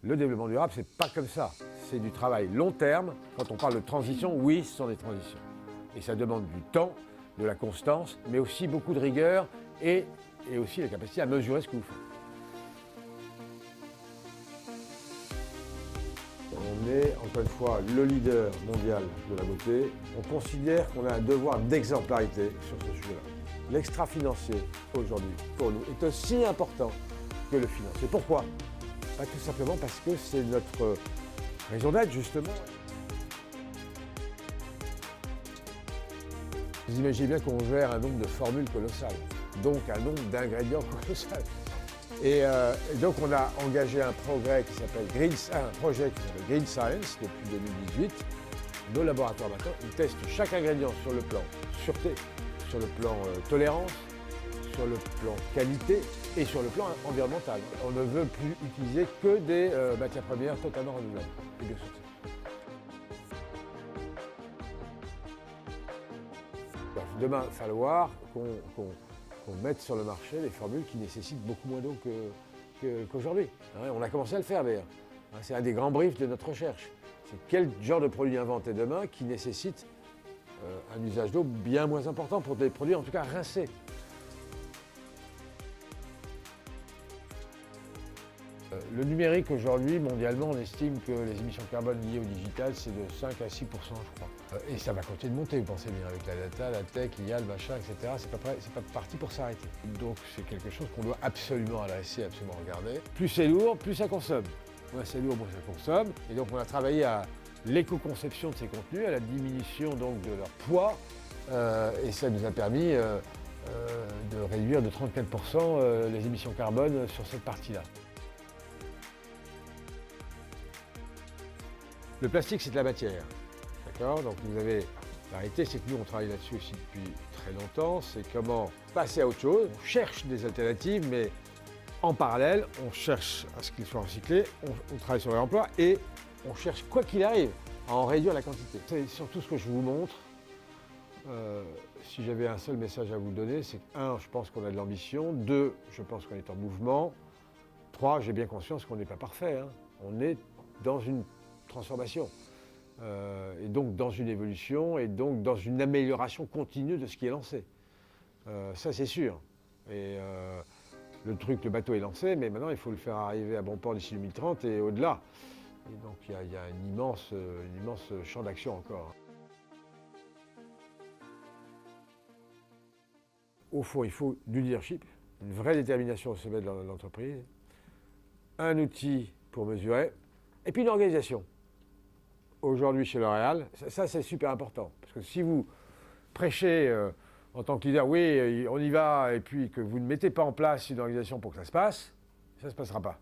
Le développement durable, c'est pas comme ça. C'est du travail long terme. Quand on parle de transition, oui, ce sont des transitions. Et ça demande du temps, de la constance, mais aussi beaucoup de rigueur et aussi la capacité à mesurer ce que vous faites. On est, encore une fois, le leader mondial de la beauté. On considère qu'on a un devoir d'exemplarité sur ce sujet-là. L'extra-financier, aujourd'hui, pour nous, est aussi important que le financier. Pourquoi? Tout simplement parce que c'est notre raison d'être, justement. Vous imaginez bien qu'on gère un nombre de formules colossal, donc un nombre d'ingrédients colossal. Et donc on a engagé un projet qui s'appelle Green Science depuis 2018. Nos laboratoires maintenant, ils testent chaque ingrédient sur le plan sûreté, sur le plan tolérance, sur le plan qualité et sur le plan environnemental. On ne veut plus utiliser que des matières premières totalement renouvelables et biosourcées. Demain, il va falloir qu'on mette sur le marché des formules qui nécessitent beaucoup moins d'eau qu'aujourd'hui. On a commencé à le faire d'ailleurs. C'est un des grands briefs de notre recherche. C'est quel genre de produit inventer demain qui nécessite un usage d'eau bien moins important pour des produits en tout cas rincés. Le numérique aujourd'hui, mondialement, on estime que les émissions de carbone liées au digital, c'est de 5 à 6 %, je crois. Et ça va continuer de monter, vous pensez bien, avec la data, la tech, l'IA, le machin, etc. C'est pas parti pour s'arrêter. Donc c'est quelque chose qu'on doit absolument adresser, absolument regarder. Plus c'est lourd, plus ça consomme. Moins c'est lourd, moins ça consomme. Et donc on a travaillé à l'éco-conception de ces contenus, à la diminution donc de leur poids. Et ça nous a permis de réduire de 34 % les émissions carbone sur cette partie-là. Le plastique, c'est de la matière, d'accord? Donc vous avez, la réalité, c'est que nous, on travaille là-dessus aussi depuis très longtemps. C'est comment passer à autre chose. On cherche des alternatives, mais en parallèle, on cherche à ce qu'ils soient recyclés, on travaille sur l'emploi et on cherche, quoi qu'il arrive, à en réduire la quantité. C'est surtout ce que je vous montre. Si j'avais un seul message à vous donner, c'est que 1, je pense qu'on a de l'ambition. 2, je pense qu'on est en mouvement. 3, j'ai bien conscience qu'on n'est pas parfait. On est dans une transformation, et donc dans une évolution, et donc dans une amélioration continue de ce qui est lancé. Ça c'est sûr. Et le bateau est lancé, mais maintenant il faut le faire arriver à bon port d'ici 2030 et au-delà. Et donc il y a un immense champ d'action encore. Au fond, il faut du leadership, une vraie détermination au sommet de l'entreprise, un outil pour mesurer, et puis une organisation. Aujourd'hui chez L'Oréal, ça c'est super important. Parce que si vous prêchez en tant que leader, oui, on y va, et puis que vous ne mettez pas en place une organisation pour que ça se passe, ça ne se passera pas.